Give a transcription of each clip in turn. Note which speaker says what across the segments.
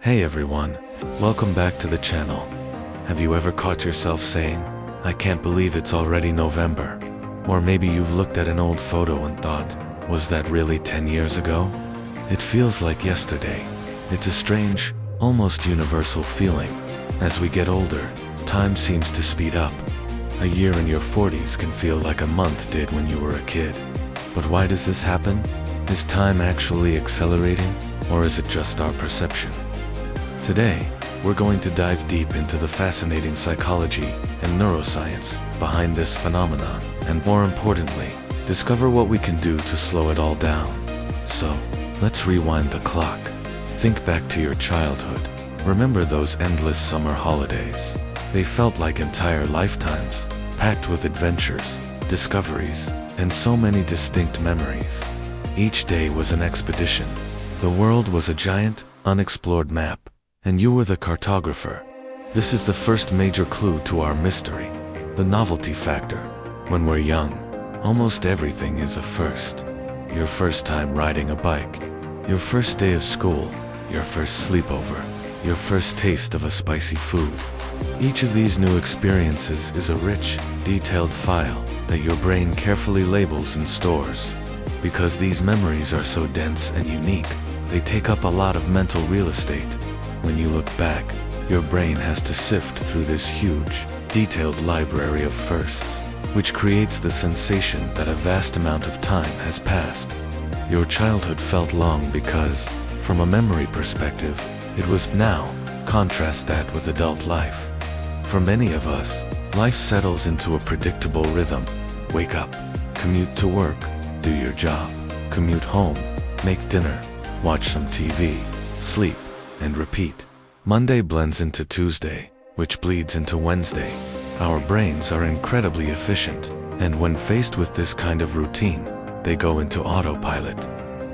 Speaker 1: Hey everyone, welcome back to the channel. Have you ever caught yourself saying, I can't believe it's already November? Or maybe you've looked at an old photo and thought, was that really 10 years ago? It feels like yesterday. It's a strange, almost universal feeling. As we get older, time seems to speed up. A year in your 40s can feel like a month did when you were a kid. But why does this happen? Is time actually accelerating, or is it just our perception? Today, we're going to dive deep into the fascinating psychology and neuroscience behind this phenomenon, and more importantly, discover what we can do to slow it all down. So, let's rewind the clock. Think back to your childhood. Remember those endless summer holidays. They felt like entire lifetimes, packed with adventures, discoveries, and so many distinct memories. Each day was an expedition. The world was a giant, unexplored map, and you were the cartographer. This is the first major clue to our mystery, the novelty factor. When we're young, almost everything is a first. Your first time riding a bike, your first day of school, your first sleepover, your first taste of a spicy food. Each of these new experiences is a rich, detailed file that your brain carefully labels and stores. Because these memories are so dense and unique, they take up a lot of mental real estate. When you look back, your brain has to sift through this huge, detailed library of firsts, which creates the sensation that a vast amount of time has passed. Your childhood felt long because, from a memory perspective, it was now. Contrast that with adult life. For many of us, life settles into a predictable rhythm. Wake up, commute to work, do your job, commute home, make dinner, watch some TV, sleep, and repeat. Monday blends into Tuesday, which bleeds into Wednesday. Our brains are incredibly efficient, and when faced with this kind of routine, they go into autopilot.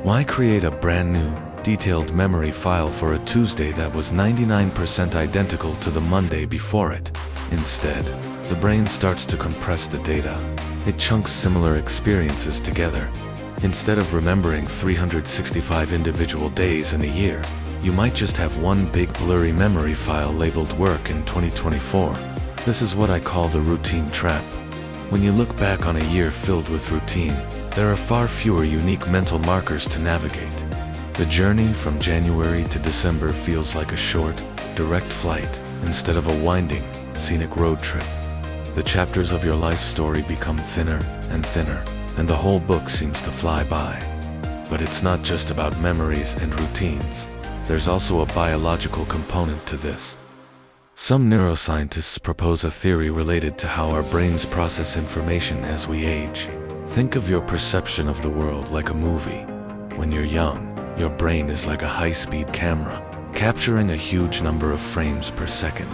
Speaker 1: Why create a brand new, detailed memory file for a Tuesday that was 99% identical to the Monday before it? Instead, the brain starts to compress the data. It chunks similar experiences together. Instead of remembering 365 individual days in a year, you might just have one big blurry memory file labeled work in 2024. This is what I call the routine trap. When you look back on a year filled with routine, there are far fewer unique mental markers to navigate. The journey from January to December feels like a short, direct flight instead of a winding, scenic road trip. The chapters of your life story become thinner and thinner, and the whole book seems to fly by. But it's not just about memories and routines. There's also a biological component to this. Some neuroscientists propose a theory related to how our brains process information as we age. Think of your perception of the world like a movie. When you're young, your brain is like a high-speed camera, capturing a huge number of frames per second.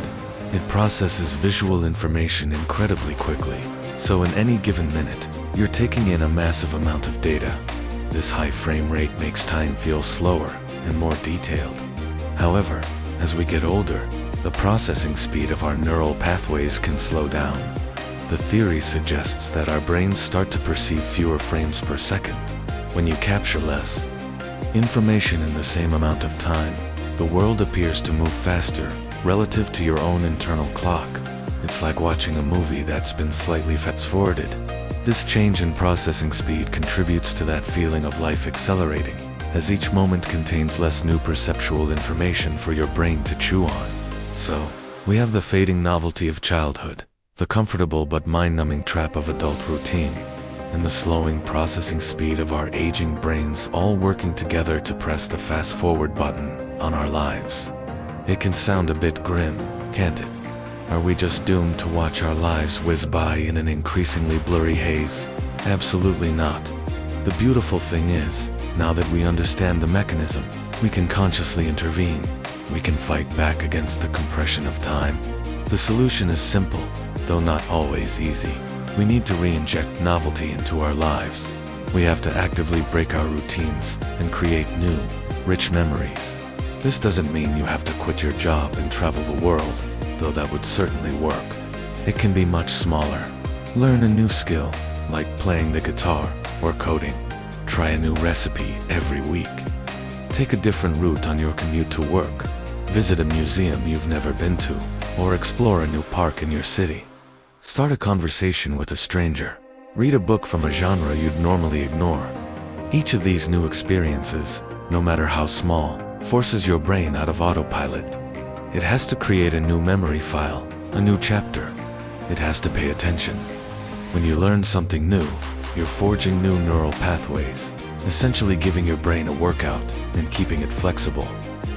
Speaker 1: It processes visual information incredibly quickly, so in any given minute, you're taking in a massive amount of data. This high frame rate makes time feel slower and more detailed. However, as we get older, the processing speed of our neural pathways can slow down. The theory suggests that our brains start to perceive fewer frames per second. When you capture less information in the same amount of time, the world appears to move faster relative to your own internal clock. It's like watching a movie that's been slightly fast-forwarded. This change in processing speed contributes to that feeling of life accelerating, as each moment contains less new perceptual information for your brain to chew on. So, we have the fading novelty of childhood, the comfortable but mind-numbing trap of adult routine, and the slowing processing speed of our aging brains all working together to press the fast-forward button on our lives. It can sound a bit grim, can't it? Are we just doomed to watch our lives whiz by in an increasingly blurry haze? Absolutely not. The beautiful thing is, now that we understand the mechanism, we can consciously intervene. We can fight back against the compression of time. The solution is simple, though not always easy. We need to re-inject novelty into our lives. We have to actively break our routines and create new, rich memories. This doesn't mean you have to quit your job and travel the world, though that would certainly work. It can be much smaller. Learn a new skill, like playing the guitar or coding. Try a new recipe every week. Take a different route on your commute to work. visit a museum you've never been to, or explore a new park in your city. Start a conversation with a stranger. Read a book from a genre you'd normally ignore. Each of these new experiences, no matter how small, forces your brain out of autopilot. It has to create a new memory file, a new chapter. It has to pay attention. When you learn something new, you're forging new neural pathways, essentially giving your brain a workout and keeping it flexible.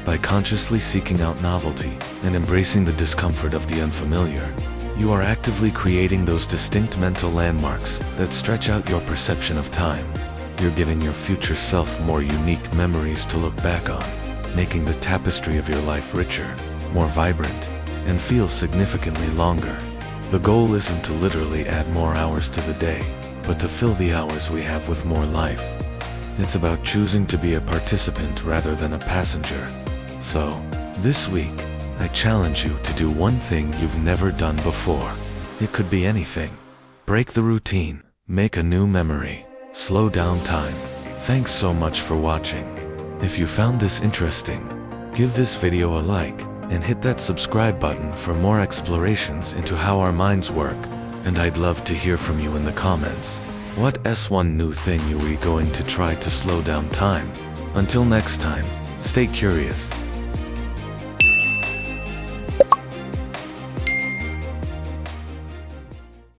Speaker 1: By consciously seeking out novelty and embracing the discomfort of the unfamiliar, you are actively creating those distinct mental landmarks that stretch out your perception of time. You're giving your future self more unique memories to look back on, making the tapestry of your life richer, more vibrant, and feel significantly longer. The goal isn't to literally add more hours to the day, but to fill the hours we have with more life. It's about choosing to be a participant rather than a passenger. So, this week, I challenge you to do one thing you've never done before. It could be anything. Break the routine, make a new memory, slow down time. Thanks so much for watching. If you found this interesting, give this video a like and hit that subscribe button for more explorations into how our minds work. And I'd love to hear from you in the comments. What's one new thing you are going to try to slow down time? Until next time, stay curious.